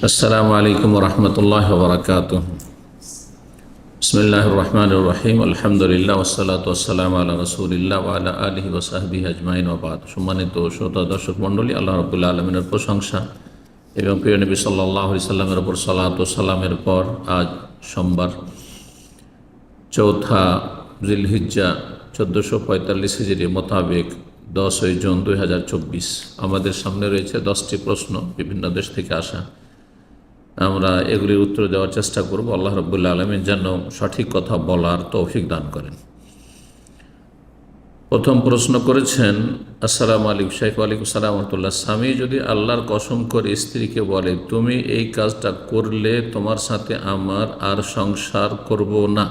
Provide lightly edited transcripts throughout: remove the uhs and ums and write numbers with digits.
আসসালামু আলাইকুম রহমতুল্লাহ বরকাতুহ। বিসমিল্লাহির রহমানির রহিম। আলহামদুলিল্লাহ ওয়াসসালাতু ওয়াসসালামু আলা রাসূলিল্লাহ ওয়া আলা আলিহি ওয়া সাহবিহি আজমাইন ওয়া বাদ। সম্মানিত শ্রোতা দর্শক মণ্ডলী, আল্লাহ রাব্বুল আলামিনের প্রশংসা এবং প্রিয় নবী সাল্লাল্লাহু আলাইহি সাল্লামের উপর সালাত ও সালামের পর আজ সোমবার 4 জিলহিজ্জা 1445 হিজরি মোতাবেক 10 জুন 2024। আমাদের সামনে রয়েছে 10টি প্রশ্ন, বিভিন্ন দেশ থেকে আসা। আমরা এগুলির উত্তর দেওয়ার চেষ্টা করব। আল্লাহ রাব্বুল আলামিন যেন সঠিক কথা বলার তৌফিক দান করেন। প্রথম প্রশ্ন করেছেন, আসসালামু আলাইকুম শেখ। ওয়ালাইকুম আসসালাম রহমতুল্লাহ। স্বামী যদি আল্লাহর কসম করে স্ত্রীকে বলে, তুমি এই কাজটা করলে তোমার সাথে আমার আর সংসার করব না,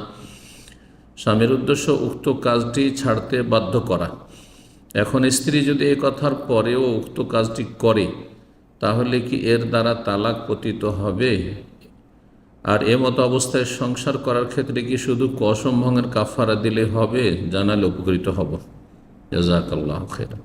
স্বামীর উদ্দেশ্য উক্ত কাজটি ছাড়তে বাধ্য করা। এখন স্ত্রী যদি এই কথার পরেও উক্ত কাজটি করে, তাহলে কি এর দ্বারা তালাক পতিত হবে? আর মতো অবস্থায় সংসার করার ক্ষেত্রে কি শুধু কসম ভঙ্গের কাফারা দিলে হবে? জানালে উপকৃত হব। জাযাকাল্লাহু খাইরান।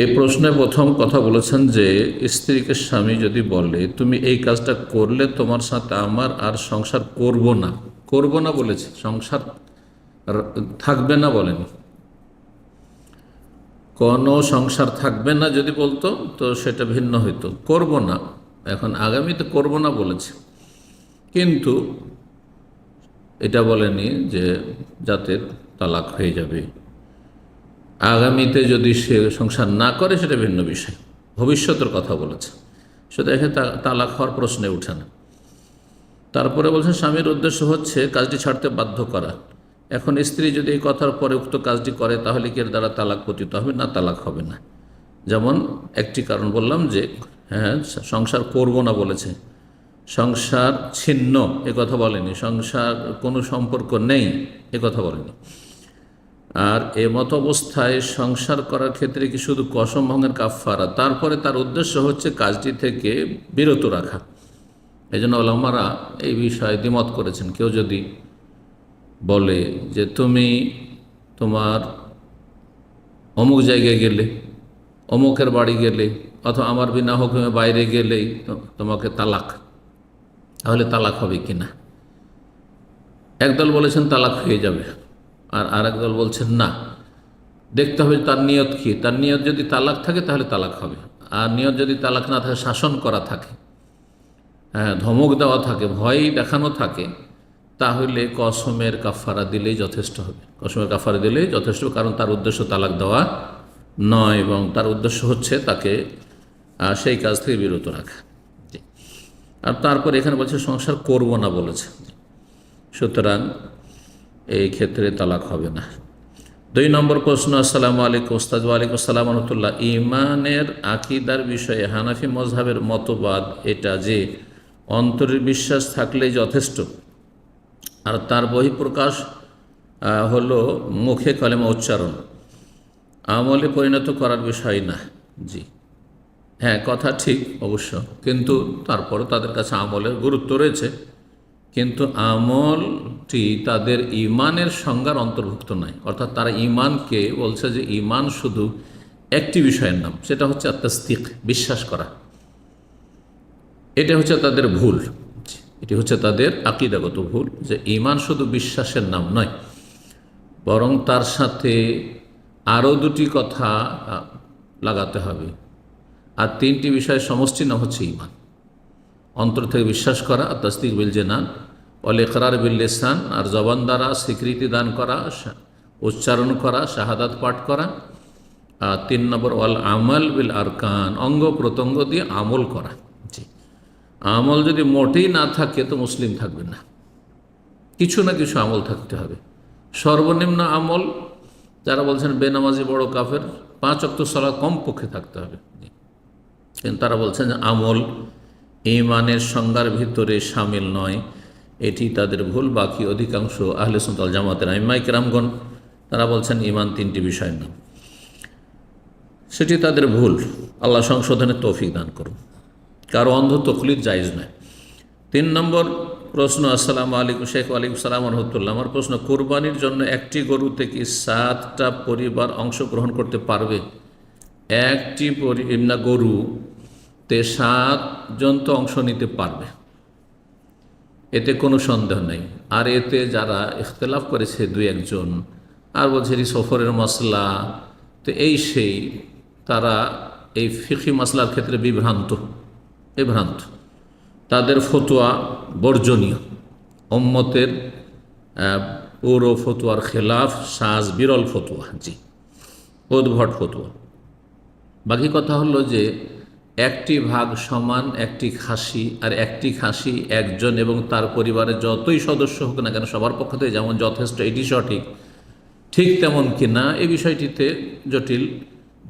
এই প্রশ্নে প্রথম কথা বলেছেন যে স্ত্রীকে স্বামী যদি বলে, তুমি এই কাজটা করলে তোমার সাথে আমার আর সংসার করব না, করব না বলেছে, সংসার থাকবে না বলেনি। কোনো সংসার থাকবে না যদি বলতো তো সেটা ভিন্ন হইতো, করব না। এখন আগামীতে করব না বলেছে, কিন্তু এটা বলেনি যে যাতে তালাক হয়ে যাবে। আগামীতে যদি সে সংসার না করে সেটা ভিন্ন বিষয়, ভবিষ্যতের কথা বলেছে, সেটা এখানে তালাক হওয়ার প্রশ্নে উঠে না। তারপরে বলছেন স্বামীর উদ্দেশ্য হচ্ছে কাজটি ছাড়তে বাধ্য করা। এখন স্ত্রী যদি এই কথার পরে উক্ত কাজটি করে, তাহলে কি এর দ্বারা তালাক পতিত হবে? না, তালাক হবে না। যেমন একটি কারণ বললাম যে হ্যাঁ, সংসার করব না বলেছে, সংসার ছিন্ন এ কথা বলেনি, সংসার কোনো সম্পর্ক নেই এ কথা বলেনি। আর মত অবস্থায় সংসার করার ক্ষেত্রে কি শুধু কসম ভঙ্গের কাফারা, তারপরে তার উদ্দেশ্য হচ্ছে কাজটি থেকে বিরত রাখা। এই জন্য ওলামারা এই বিষয়ে দ্বিমত করেছেন। কেউ যদি বলে যে তুমি তোমার অমুক জায়গায় গেলে, অমুকের বাড়ি গেলে, অথবা আমার বিনা হুকুমে বাইরে গেলেই তোমাকে তালাক, তাহলে তালাক হবে কি না? একদল বলেছেন তালাক হয়ে যাবে, আর আরেক দল বলছেন না, দেখতে হবে তার নিয়ত কি। তার নিয়ত যদি তালাক থাকে তাহলে তালাক হবে, আর নিয়ত যদি তালাক না থাকে, শাসন করা থাকে, হ্যাঁ, ধমক দেওয়া থাকে, ভয় দেখানো থাকে, তাহলে কসমের কাফারা দিলেই যথেষ্ট হবে। কসমের কাফারা দিলেই যথেষ্ট, কারণ তার উদ্দেশ্য তালাক দেওয়া নয়, এবং তার উদ্দেশ্য হচ্ছে তাকে সেই কাজ থেকে বিরত রাখা। আর তারপর এখানে বলছে সংসার করব না বলেছে, সুতরাং এই ক্ষেত্রে তালাক হবে না। 2 নম্বর প্রশ্ন, আসসালামু আলাইকুম ওস্তাদ। ওয়ালাইকুম আসসালাম রহমতুল্লাহ। ইমানের আকিদার বিষয়ে হানাফি মজহাবের মতবাদ এটা যে অন্তরের বিশ্বাস থাকলেই যথেষ্ট, আর তার বহিঃপ্রকাশ হলো মুখে কলেমা উচ্চারণ, আমলে পরিণত করার বিষয় না। জি হ্যাঁ, কথা ঠিক অবশ্য, কিন্তু তারপরও তাদের কাছে আমলের গুরুত্ব রয়েছে, কিন্তু আমলটি তাদের ইমানের সংজ্ঞার অন্তর্ভুক্ত নয়। অর্থাৎ তারা ইমানকে বলছে যে ইমান শুধু একটি বিষয়ের নাম, সেটা হচ্ছে তাসদীক, বিশ্বাস করা। এটা হচ্ছে তাদের ভুল, এটি হচ্ছে তাদের আকীদাগত ভুল, যে ইমান শুধু বিশ্বাসের নাম নয়, বরং তার সাথে আরও 2টি কথা লাগাতে হবে। আর 3টি বিষয়ের সমষ্টি নাম হচ্ছে ইমান। অন্তর থেকে বিশ্বাস করা, আর তাসদীক বিল জানান, ওয়াল ইকরার বিল লিসান, আর জবান দ্বারা স্বীকৃতি দান করা, উচ্চারণ করা, শাহাদাত পাঠ করা। আর 3 নম্বর ওয়াল আমাল বিল আরকান, অঙ্গ প্রত্যঙ্গ দিয়ে আমল করা। জি, আমল যদি মোটেই না থাকে তো মুসলিম থাকবে না, কিছু না কিছু আমল থাকতে হবে। সর্বনিম্ন আমল, যারা বলছেন বেনামাজি বড় কাফের, 5 ওয়াক্ত সালাত কমপক্ষে থাকতে হবে। কিন্তু তারা বলছেন যে আমল ইমানের সংজ্ঞার ভিতরে শামিল নয়, এটি তাদের ভুল। বাকি অধিকাংশ আহলে সুন্নাত ওয়াল জামাতের আইম্মায়ে কেরামগণ তারা বলছেন ইমান 3টি বিষয়ের নাম, সেটি তাদের ভুল। আল্লাহ সংশোধনের তৌফিক দান করুন, কারো অন্ধ তকলিদ জায়েজ নয়। 3 নম্বর প্রশ্ন, আসসালামু আলাইকুম শেখ। ওয়ালাইকুম সালাম রহমতুল্লাহ। আমার প্রশ্ন, কোরবানির জন্য একটি গরুতে কি 7টা পরিবার অংশগ্রহণ করতে পারবে? একটি গরু তে 7 জন তো অংশ নিতে পারবে, এতে কোনো সন্দেহ নেই। আর এতে যারা ইখতিলাফ করেছে দুই একজন, আর বলছে সফরের মশলা, তো এই সেই তারা এই ফিকহি মাসলার ক্ষেত্রে বিভ্রান্ত, তাদের ফতোয়া বর্জনীয়, উম্মতের পুরো ফতোয়ার খেলাফ, সাজ বিরল ফতোয়া, জি উদ্ভট ফতোয়া। বাকি কথা হলো যে একটি ভাগ সমান একটি খাসি, আর একটি খাসি একজন এবং তার পরিবারের যতই সদস্য হোক না কেন সবার পক্ষ থেকে যেমন যথেষ্ট, এটি সঠিক, ঠিক তেমন কিনা এই বিষয়টিতে জটিল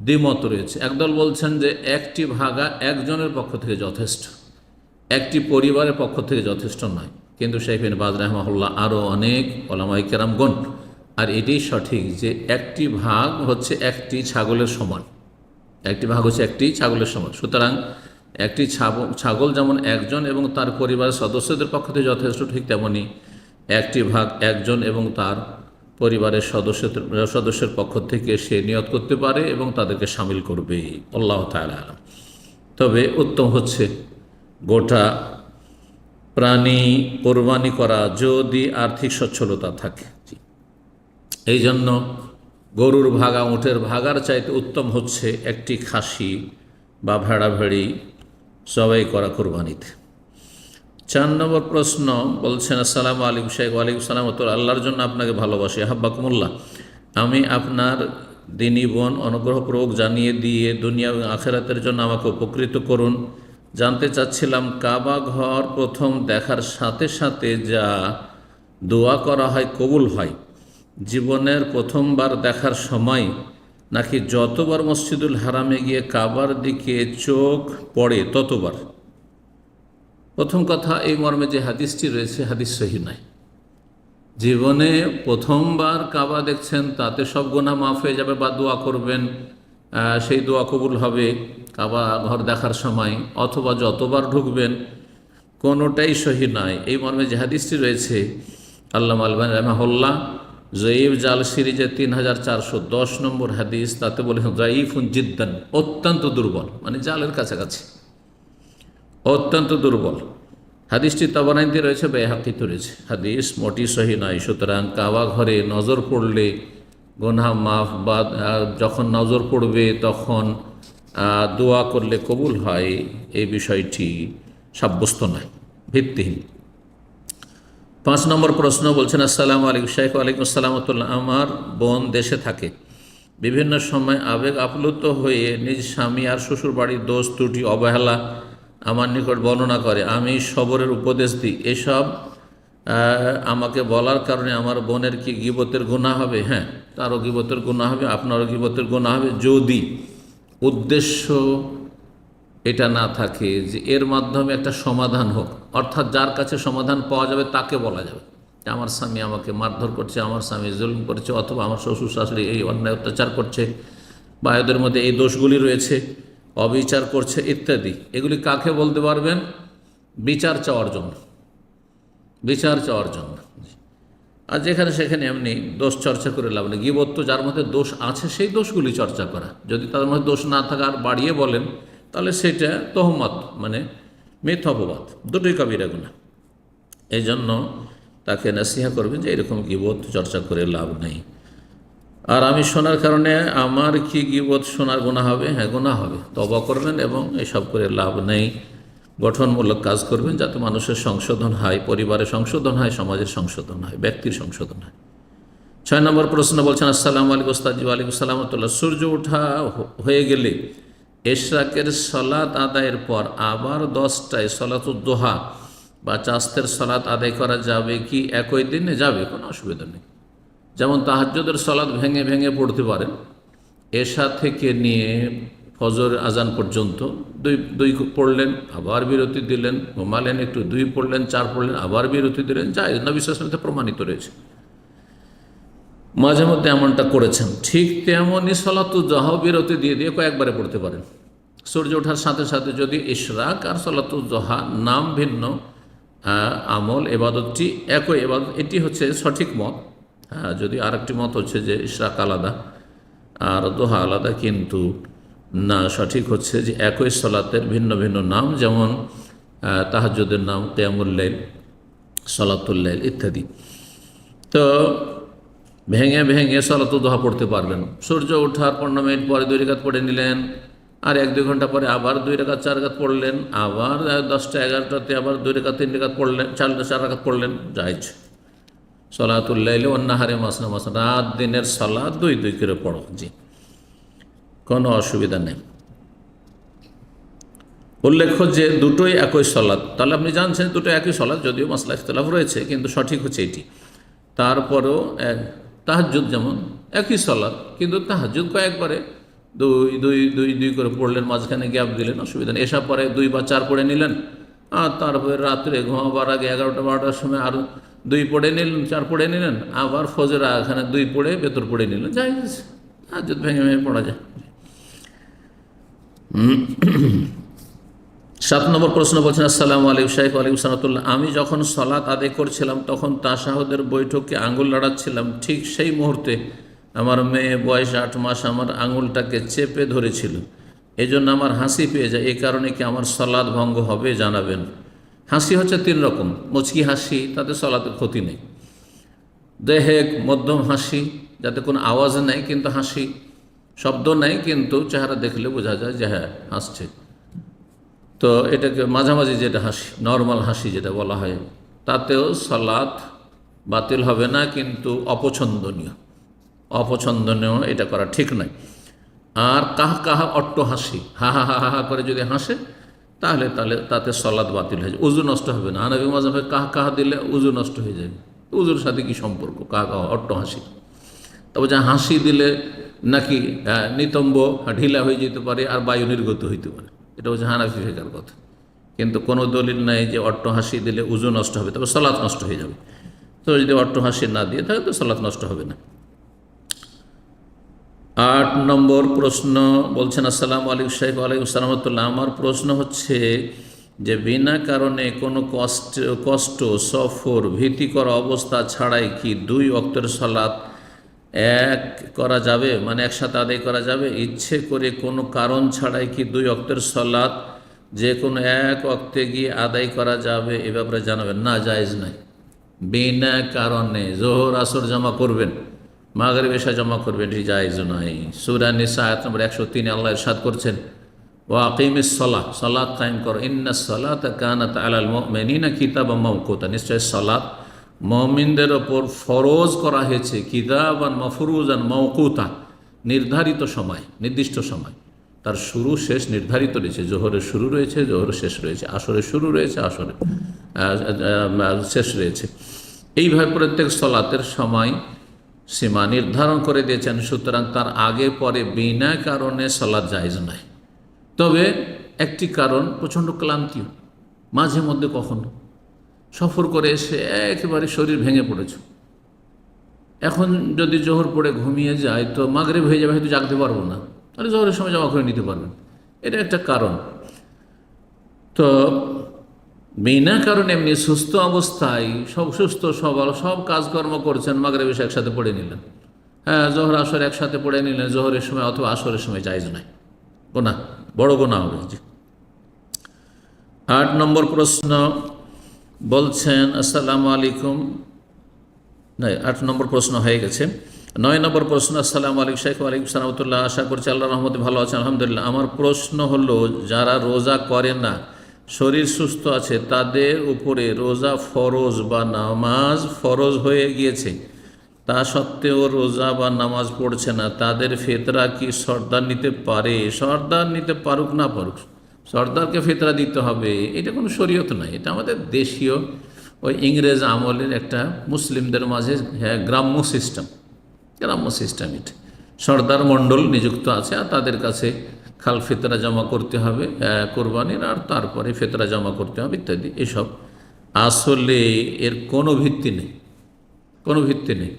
দ্বিমত রয়েছে। একদল বলছেন যে একটি ভাগা একজনের পক্ষ থেকে যথেষ্ট, একটি পরিবারের পক্ষ থেকে যথেষ্ট নয়, কিন্তু শাইখ বিন বাজ রাহিমাহুল্লাহ আরও অনেক ওলামায়ে কেরামগণ, আর এটাই সঠিক যে একটি ভাগ হচ্ছে একটি ছাগলের সমান, একটি ভাগ হচ্ছে একটি ছাগলের সমান। সুতরাং একটি ছাগল যেমন একজন এবং তার পরিবারের সদস্যদের পক্ষ থেকে যথেষ্ট, ঠিক তেমনি একটি ভাগ একজন এবং তার পরিবারের সদস্যের পক্ষ থেকে সে নিয়ত করতে পারে এবং তাদেরকে শামিল করবে। আল্লাহ তাআলা আলাম। তবে উত্তম হচ্ছে গোটা প্রাণী কোরবানি করা যদি আর্থিক সচ্ছলতা থাকে। এই জন্য গরুর ভাগা, উটের ভাগার চাইতে উত্তম হচ্ছে একটি খাসি বা ভেড়া ভেড়ি জবাই করা কোরবানিতে। 4 নম্বর প্রশ্ন বলছেন, আসসালামু আলাইকুম শেখ। ওয়ালাইকুম সালাম। আল্লাহর জন্য আপনাকে ভালোবাসি, হাব্বাকুমুল্লাহ। আমি আপনার দিনী বোন, অনুগ্রহপূর্বক জানিয়ে দিয়ে দুনিয়া এবং আখেরাতের জন্য আমাকে উপকৃত করুন। জানতে চাচ্ছিলাম, কাবা ঘর প্রথম দেখার সাথে সাথে যা দোয়া করা হয় কবুল হয় জীবনের প্রথমবার দেখার সময়, নাকি যতবার মসজিদুল হারামে গিয়ে কাবার দিকে চোখ পড়ে ততবার? প্রথম কথা, এই মর্মে যে হাদিসটি রয়েছে হাদিস সহিহ নয়। জীবনে প্রথমবার কাবা দেখছেন তাতে সব গুনাহ মাফ হয়ে যাবে বা দোয়া করবেন সেই দোয়া কবুল হবে কাবা ঘর দেখার সময়, অথবা যতবার ঢুকবেন, কোনোটাই সহিহ নয়। এই মর্মে যে হাদিসটি রয়েছে, আল্লামা আলবানী রাহিমাহুল্লাহ জয়ীফ জাল সিরিজের 3410 নম্বর হাদিস, তাতে বলেছেন জয়ীফুন জিদ্দান, অত্যন্ত দুর্বল, মানে জালের কাছাকাছি, অত্যন্ত দুর্বল। হাদিসটি তাবারানীতে রয়েছে, বাইহাকিতে রয়েছে, হাদিস মোটি সহিহ নয়। সুতরাং কাবা ঘরে নজর পড়লে গুনাহ মাফ, বা যখন নজর পড়বে তখন দোয়া করলে কবুল হয়, এই বিষয়টি সাব্যস্ত নয়, ভিত্তিহীন। 5 নম্বর প্রশ্ন বলছেন, আসসালামু আলাইকুম শেখ। ওয়ালাইকুম আসসালাম। আমার বোন দেশে থাকে, বিভিন্ন সময় আবেগ আপ্লুত হয়ে নিজ স্বামী আর শ্বশুর বাড়ির দোষ ত্রুটি অবহেলা আমার নিকট বর্ণনা করে। আমি সবরের উপদেশ দিই, এসব আমাকে বলার কারণে আমার বোনের কি গীবতের গুনাহ হবে? হ্যাঁ, তারও গীবতের গুনাহ হবে, আপনারও গীবতের গুনাহ হবে, যদি উদ্দেশ্য এটা না থাকে যে এর মাধ্যমে একটা সমাধান হোক, অর্থাৎ যার কাছে সমাধান পাওয়া যাবে তাকে বলা যাবে যে আমার স্বামী আমাকে মারধর করছে, আমার স্বামী জুলুম করছে, অথবা আমার শ্বশুর শাশুড়ি এই অন্যায় অত্যাচার করছে, বা এদের মধ্যে এই দোষগুলি রয়েছে, অবিচার করছে ইত্যাদি। এগুলি কাকে বলতে পারবেন? বিচার চাওয়ার জন্য, বিচার চাওয়ার জন্য। আর যেখানে সেখানে এমনি দোষ চর্চা করে লাভ নেই। গীবত তো যার মধ্যে দোষ আছে সেই দোষগুলি চর্চা করা, যদি তার মধ্যে দোষ না থাকা আর বাড়িয়ে বলেন তাহলে সেটা তহমত, মানে মিথ্যা অপবাদ, দুটোই কবিরা গুনাহ। এই জন্য তাকে নসিহা করবেন যে এরকম গীবত চর্চা করে লাভ নেই। আর আমি শোনার কারণে আমার কি গীবত শোনার গুনাহ হবে? হ্যাঁ, গুনাহ হবে। তওবা করবেন এবং এসব করে লাভ নেই। গঠনমূলক কাজ করবেন যাতে মানুষের সংশোধন হয়, পরিবারের সংশোধন হয়, সমাজের সংশোধন হয়, ব্যক্তির সংশোধন হয়। 6 নম্বর প্রশ্ন বলছেন, আসসালামু আলাইকুম ওস্তাদ। ওয়ালাইকুম সালাম। সূর্য ওঠা হয়ে গেলে ইশরাকের সালাত আদায়ের পর আবার 10টায় সালাতুদ দোহা বা চাস্তের সালাত আদায় করা যাবে কি? একই দিনে যাবে, কোনো অসুবিধা নেই। যেমন তাহাজ্জুদের সালাত ভেঙে ভেঙে পড়তে পারেন, এশা থেকে নিয়ে ফজর আজান পর্যন্ত দুই পড়লেন, আবার বিরতি দিলেন, ঘুমালেন একটু, 2 পড়লেন, 4 পড়লেন, আবার বিরতি দিলেন, যাই নবী সাল্লাল্লাহু আলাইহি ওয়াসাল্লাম প্রমাণিত রয়েছে, মাঝে মধ্যে এমনটা করেছেন। ঠিক তেমনই সালাতুল জোহা বিরতি দিয়ে দিয়ে কয়েকবারে পড়তে পারেন। সূর্য ওঠার সাথে সাথে যদি ইশরাক আর সালাতুল জোহা নাম ভিন্ন, আমল এবাদতটি একই এবাদত, এটি হচ্ছে সঠিক মত। যদি আরেকটি মত হচ্ছে যে ইশরাক আলাদা আর দোহা আলাদা, কিন্তু না, সঠিক হচ্ছে যে একই সলাতের ভিন্ন ভিন্ন নাম, যেমন তাহাজ্জুদের নাম কিয়ামুল লাইল, সলাতুল লাইল ইত্যাদি। তো ভেঙে ভেঙে সলাতুল দুহা পড়তে পারবেন। সূর্য ওঠার 15 মিনিট পরে 2 রাকাত পড়ে নিলেন, আর 1-2 ঘন্টা পরে আবার 2 রাকাত 4 রাকাত পড়লেন, আবার 10টা 11টাতে আবার 2 রাকাত 3 রাকাত পড়লেন, 4 রাকাত পড়লেন, জায়েজ। সলাতুল লাইলে ওয়ান্নাহারে মাসনা মাসনা, রাত দিনের সালাত 2 করে পড়ো, জি, কোনো অসুবিধা নেই। উল্লেখ্য যে দুটোই একই সলাত, তাহলে আপনি জানছেন দুটো একই সলাত, যদিও মাসলা ইখতিলাফ রয়েছে, কিন্তু সঠিক হচ্ছে এটি। তারপরেও তাহাজ্জুদ যেমন একই সলাত, কিন্তু তাহাজ্জুদ কয়েকবারে 2 করে পড়লেন, মাঝখানে গ্যাপ দিলেন, অসুবিধা নেই। এসব পরে 2 বা 4 পড়ে নিলেন, আর তারপরে রাত্রে ঘুমাবার আগে 11টা-12টার সময় আরও 2 পড়ে নিলেন, 4 পড়ে নিলেন, আবার ফজর এখানে 2 পড়ে ভেতর পড়ে নিলেন, যাই তাহাজ্জুদ ভেঙে ভেঙে পড়া যায়। 7 নম্বর প্রশ্ন বলছেন, আসসালামু আলাইকুম শাইখ। ওয়ালাইকুম সালাতুল্লাহ। আমি যখন সালাত আদায় করছিলাম তখন তাশাহুদের বৈঠকে আঙুল নাড়াচ্ছিলাম, ঠিক সেই মুহূর্তে আমার মেয়ে বয়স 8 মাস আমার আঙুলটাকে চেপে ধরেছিল, এজন্য আমার হাসি পেয়ে যায়, এই কারণে কি আমার সালাত ভঙ্গ হবে, জানাবেন। হাসি হচ্ছে 3 রকম। মুচকি হাসি, তাতে সালাতের ক্ষতি নেই। দেহেক মধ্যম হাসি, যাতে কোনো আওয়াজ নেই কিন্তু হাসি, শব্দ নেই কিন্তু চেহারা দেখলে বোঝা যায় যে হ্যাঁ হাসছে, তো এটাকে মাঝামাঝি যেটা হাসি, নর্মাল হাসি যেটা বলা হয়, তাতেও সালাত বাতিল হবে না, কিন্তু অপছন্দনীয়, এটা করা ঠিক নয়। আর কাহা অট্ট হাসি, হা হা হা হা করে যদি হাসে, তাহলে তাতে সালাত বাতিল হয়ে যায়, উজু নষ্ট হবে না। হানাফি মাযহাবে কাহা দিলে উজু নষ্ট হয়ে যাবে। উজুর সাথে কি সম্পর্ক কাহা অট্ট হাসি? তবে যা হাসি দিলে নাকি নিতম্ব ঢিলা হয়ে যেতে পারে আর বায়ু নির্গত হইতে পারে, এটা হচ্ছে হানাফি ফিকহের কথা। কিন্তু কোনো দলিল নাই যে অট্ট হাসি দিলে উজু নষ্ট হবে, তবে সালাত নষ্ট হয়ে যাবে। তো যদি অট্ট হাসি না দিয়ে থাকে তো সালাত নষ্ট হবে না। 8 নম্বর প্রশ্ন বলছেন, আসসালামু আলাইকুম শাইখ। ওয়ালাইকুম আসসালাম ওয়া রাহমাতুল্লাহ। আমার প্রশ্ন হচ্ছে যে বিনা কারণে কোনো কষ্ট, সফর, ভীতিকর অবস্থা ছাড়াই কি 2 ওয়াক্তের সালাত এক করা যাবে, মানে একসাথে আদায় করা যাবে? ইচ্ছে করে কোনো কারণ ছাড়াই কি 2 ওয়াক্তের সালাত যে কোনো এক ওয়াক্তে গিয়ে আদায় করা যাবে, এ ব্যাপারে জানাবেন। না, জায়েজ নাই। বিনা কারণে যোহর আসর জমা করবেন, মাগরিব এশা জমা করবেন, এটি জায়েজ নাই। সূরা নিসা আয়াত নম্বর 103 আল্লাহ ইরশাদ করছেন, ওয়া আকিমিস সালাহ, সালাত কায়েম করো, ইন্নাস সালাতা কানাত আলাল মুমিনিনা কিতাবাম মাওকুতা, নিশ্চয় সালাত মুমিনদের ওপর ফরজ করা হয়েছে, কিতাবান মাফরুজান মাওকুতা, নির্ধারিত সময়, নির্দিষ্ট সময়। তার শুরু শেষ নির্ধারিত রয়েছে, জোহরের শুরু রয়েছে, জোহরের শেষ রয়েছে, আসরের শুরু রয়েছে, আসরের শেষ রয়েছে। এইভাবে প্রত্যেক সালাতের সময় সীমা নির্ধারণ করে দিয়েছেন। সুতরাং তার আগে পরে বিনা কারণে সালাত জায়েজ নয়। তবে একটি কারণ, প্রচণ্ড ক্লান্তিও, মাঝে মধ্যে কখনো সফর করে এসে একেবারে শরীর ভেঙে পড়েছে, এখন যদি জোহর পড়ে ঘুমিয়ে যায় তো মাগরিব হয়ে যাবে, হয়তো জাগতে পারবো না, তাহলে জোহরের সময় জমা করে নিতে পারবেন, এটা একটা কারণ। তো বিনা কারণে এমনি সুস্থ অবস্থায় সুস্থ সবল সব কাজকর্ম করছেন, মাগরিব এসে একসাথে পড়ে নিলেন, হ্যাঁ জোহর আসর একসাথে পড়ে নিলেন, জোহরের সময় অথবা আসরের সময় জায়েজ নয়, গুনাহ, বড় গুনাহ হবে। 8 নম্বর প্রশ্ন বলছেন, আসসালামু আলাইকুম। 8 নম্বর প্রশ্ন হয়ে গেছে। 9 নম্বর প্রশ্ন, আসসালামু আলাইকুম শাইখ। ওয়ালাইকুম আসসালাম ওয়া রাহমাতুল্লাহ। আশা করছি আল্লাহর রহমতে ভালো আছেন, আলহামদুলিল্লাহ। আমার প্রশ্ন হলো, যারা রোজা করে না, শরীর সুস্থ আছে, তাদের উপরে রোজা ফরজ বা নামাজ ফরজ হয়ে গিয়েছে, তা সত্ত্বেও রোজা বা নামাজ পড়ছে না, তাদের ফিতরা কি সর্দার নিতে পারে? সর্দার নিতে পারুক না পারুক, সর্দারকে ফিতরা দিতে হবে, এটা কোনো শরীয়ত নাই। এটা আমাদের দেশীয় ওই ইংরেজ আমলের একটা মুসলিমদের মাঝে গ্রাম্য সিস্টেম এটা। সর্দার মণ্ডল নিযুক্ত আছে, আর তাদের কাছে খাল ফিতরা জমা করতে হবে কোরবানির, আর তারপরে ফিতরা জমা করতে হবে ইত্যাদি। এসব আসলে এর কোনো ভিত্তি নেই,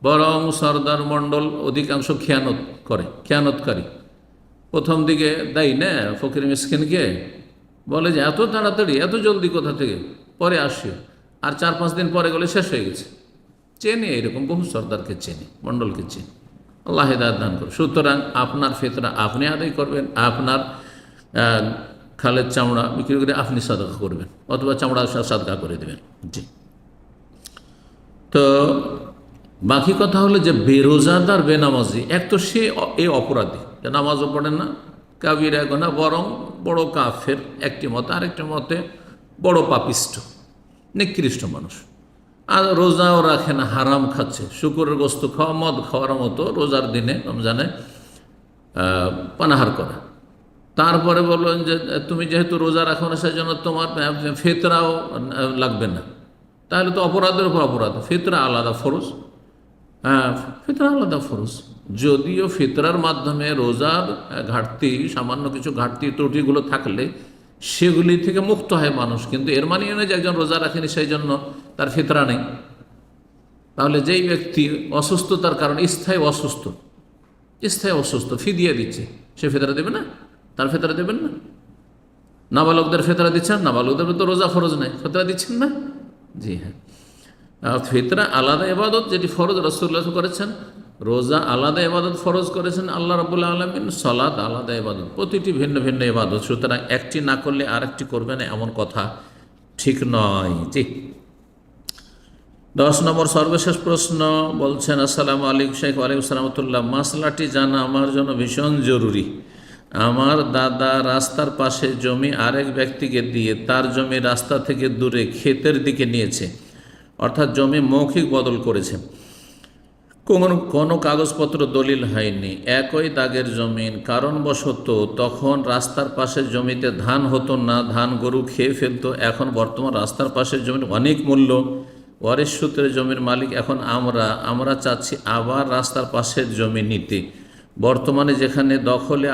বরং সর্দার মণ্ডল অধিকাংশ খেয়ানতকারী। প্রথম দিকে দেয় না ফকির মিসকিনকে, বলে যে এত তাড়াতাড়ি এত জলদি কোথা থেকে, পরে আসিও, আর 4-5 দিন পরে গেলে শেষ হয়ে গেছে। চেনে, এরকম বহু সর্দারকে চেনে, মণ্ডলকে চেনে। আল্লাহ হেদায়েত দান করুন। সুতরাং আপনার ফিতরা আপনি আদায় করবেন, আপনার খালের চামড়া বিক্রি করে আপনি সাদকা করবেন, অথবা চামড়া সাদকা করে দেবেন। জি। তো বাকি কথা হলো যে বেরোজাদার বেনামাজি, এক তো সে এই অপরাধী, যে নামাজও পড়ে না, কাবিরা গুনাহ, বরং বড় কাফের একটি মতে, আরেকটি মতে বড় পাপিষ্ট নিকৃষ্ট মানুষ। আর রোজাও রাখে না, হারাম খাচ্ছে, শুকরের গোস্ত খাওয়া, মদ খাওয়ার মতো রোজার দিনে রমজানে পানাহার করা। তারপরে বললেন যে তুমি যেহেতু রোজা রাখো না, সেই জন্য তোমার ফিতরাও লাগবে না। তাহলে তো অপরাধের উপর অপরাধ। ফিতরা আলাদা ফরজ, হ্যাঁ ফিতরা আলাদা ফরজ। যদিও ফিতরার মাধ্যমে রোজার ঘাটতি, সামান্য কিছু ঘাটতি ত্রুটিগুলো থাকলে সেগুলি থেকে মুক্ত হয় মানুষ, কিন্তু এর মানে নয় যে একজন রোজা রাখেনি সেই জন্য তার ফিতরা নেই। তাহলে যেই ব্যক্তি অসুস্থতার কারণে স্থায়ী অসুস্থ ফিদিয়া দিচ্ছে, সে ফিতরা দেবে না? তার ফিতরা দেবেন না? নাবালকদের ফিতরা দিচ্ছেন, নাবালকদের তো রোজা ফরজ নেই, ফিতরা দিচ্ছেন না? জি হ্যাঁ। ফিতরা আলাদা ইবাদত, যেটি ফরজ রাসূলুল্লাহ করেছেন। রোজা আলাদা ইবাদত ফরজ করেছেন আল্লাহ রাব্বুল আলামিন। সালাত আলাদা ইবাদত, প্রতিটি ভিন্ন ভিন্ন ইবাদত। সুতরাং একটি না করলে আরেকটি করবে না, এমন কথা ঠিক নয়। জি। 10 নম্বর সর্বশেষ প্রশ্ন বলছেন, আসসালামু আলাইকুম শেখ। ওয়ালাইকুম সালামতুল্লাহ। মাসলাটি জানা আমার জন্য ভীষণ জরুরি। আমার দাদা রাস্তার পাশে জমি আরেক ব্যক্তিকে দিয়ে তার জমি রাস্তা থেকে দূরে ক্ষেতের দিকে নিয়েছে, অর্থাৎ জমি মৌখিক বদল করেছে। কোনো কাগজপত্র দলিল হয়নি, একই দাগের জমিন। কারণবশত তখন রাস্তার পাশের জমিতে ধান হতো না, ধান গরু খেয়ে ফেলতো। এখন বর্তমান রাস্তার পাশের জমির অনেক মূল্য, ওয়ারিশ সূত্রে জমির মালিক এখন আমরা চাচ্ছি আবার রাস্তার পাশের জমি নিতে। বর্তমানে যেখানে দখলে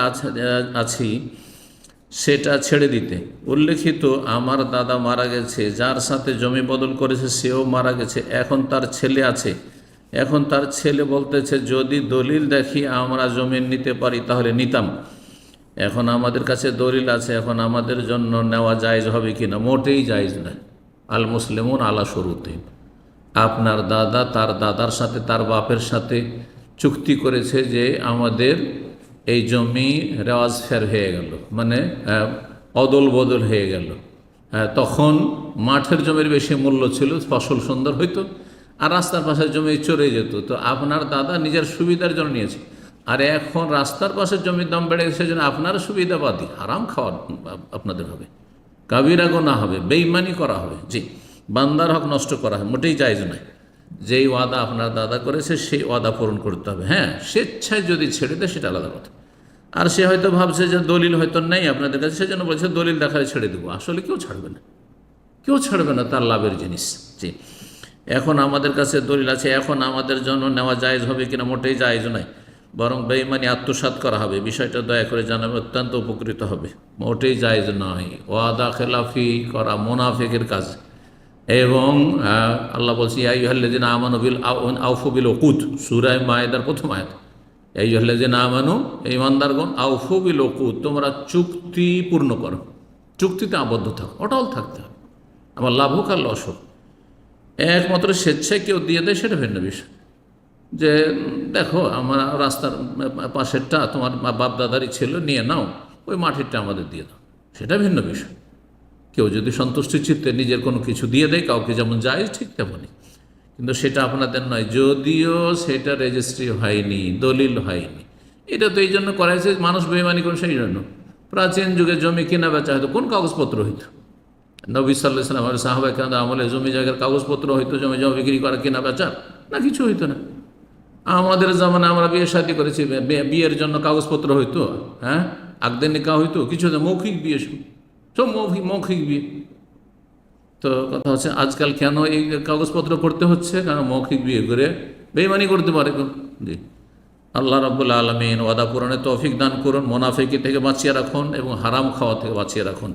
আছি সেটা ছেড়ে দিতে। উল্লেখিত আমার দাদা মারা গেছে, যার সাথে জমি বদল করেছে সেও মারা গেছে, এখন তার ছেলে আছে। এখন তার ছেলে বলতেছে যদি দলিল দেখি আমরা জমি নিতে পারি তাহলে নিতাম। এখন আমাদের কাছে দলিল আছে, এখন আমাদের জন্য নেওয়া জায়েজ হবে কি না? মোটেই জায়েজ নয়। আল মুসলিমুন আলা শুরুতে। আপনার দাদা তার দাদার সাথে, তার বাপের সাথে চুক্তি করেছে যে আমাদের এই জমি রেওয়াজ ফের হয়ে গেল, মানে অদল বদল হয়ে গেল। তখন মাঠের জমির বেশি মূল্য ছিল, ফসল সুন্দর হইতো, আর রাস্তার পাশের জমি চড়ে যেত। তো আপনার দাদা নিজের সুবিধার জন্য নিয়েছে, আর এখন রাস্তার পাশের জমির দাম বেড়ে গেছে, সেজন্য আপনার সুবিধাবাদী, হারাম খাওয়া আপনাদের হবে, কাবিরা গুনাহ হবে, বেঈমানি করা হবে। জি, বান্দার হক নষ্ট করা হয়, মোটেই জায়েজ নয়। যেই ওয়াদা আপনার দাদা করেছে সেই ওয়াদা পূরণ করতে হবে। হ্যাঁ, স্বেচ্ছায় যদি ছেড়ে দেয় সেটা আলাদা কথা। আর সে হয়তো ভাবছে যে দলিল হয়তো নেই আপনাদের কাছে, সেজন্য বলছে দলিল দেখালে ছেড়ে দেবো। আসলে কেউ ছাড়বে না, তার লাভের জিনিস। জি। এখন আমাদের কাছে দলিল আছে, এখন আমাদের জন্য নেওয়া জায়েজ হবে কিনা? মোটেই জায়েজ নয়, বরং বেঈমানি আত্মসাৎ করা হবে। বিষয়টা দয়া করে জানাবে, অত্যন্ত উপকৃত হবে। মোটেই জায়েজ নয়। ওয়াদা খেলাফি করা মুনাফিকের কাজ। এবং আল্লাহ বলছি ইয়া আইয়ুহাল্লাযিনা আমানু বিল আউফু বিল উকুদ, সূরা মায়েদার প্রথম আয়াত। ইয়া আইয়ুহাল্লাযিনা আমানু, ঈমানদারগণ, আউফু বিল উকুদ, তোমরা চুক্তি পূর্ণ করো, চুক্তিতে আবদ্ধ থাকো, অটল থাকতে হবে। আমার লাভ হোক আর লস হোক। একমাত্র স্বেচ্ছায় কেউ দিয়ে দেয় সেটা ভিন্ন বিষয়। যে দেখো আমার রাস্তার পাশেরটা তোমার বাপ দাদারই ছিল, নিয়ে নাও, ওই মাটিরটা আমাদের দিয়ে দাও, সেটা ভিন্ন বিষয়। কেউ যদি সন্তুষ্টি চিত্তে নিজের কোনো কিছু দিয়ে দেয় কাউকে, যেমন যায় ঠিক তেমনই, কিন্তু সেটা আপনাদের নয়। যদিও সেটা রেজিস্ট্রি হয়নি, দলিল হয়নি। এটা তো এই জন্য করা হয়েছে মানুষ বেঈমানি করে, সেই জন্য। প্রাচীন যুগে জমি কেনা বেচা হয়তো কোন কাগজপত্র হইতো? নবী সাল্লাল্লাহু আলাইহি ওয়াসাল্লাম আর সাহাবায়ে কেরাম আমলে জমি জায়গার কাগজপত্র হইতো, জমি বিক্রি করা, কেনা বেচা না, কিছু হইতো না। আমাদের জামানে আমরা বিয়ে শাদী করেছি, বিয়ের জন্য কাগজপত্র হইতো? হ্যাঁ, আকদে নিকাহ হইতো? কিছু না, মৌখিক বিয়ে, সব মৌখিক বিয়ে। তো কথা হচ্ছে আজকাল কেন এই কাগজপত্র করতে হচ্ছে? কারণ মৌখিক বিয়ে করে বেঈমানি করতে পারে। জি, আল্লাহ রাব্বুল আলামিন ওয়াদা পূরণে তৌফিক দান করুন, মুনাফিকি থেকে বাঁচিয়ে রাখুন এবং হারাম খাওয়া থেকে বাঁচিয়ে রাখুন,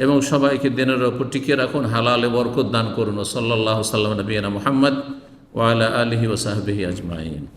এবং সবাইকে দিনের ওপর টিকিয়ে রাখুন, হালালে বরকত দান করুন। সাল্লাল্লাহু সাল্লাম নবিয়িনা মুহাম্মদ ওয়া আলা আলিহি ওয়া সাহবিহি আজমাইন।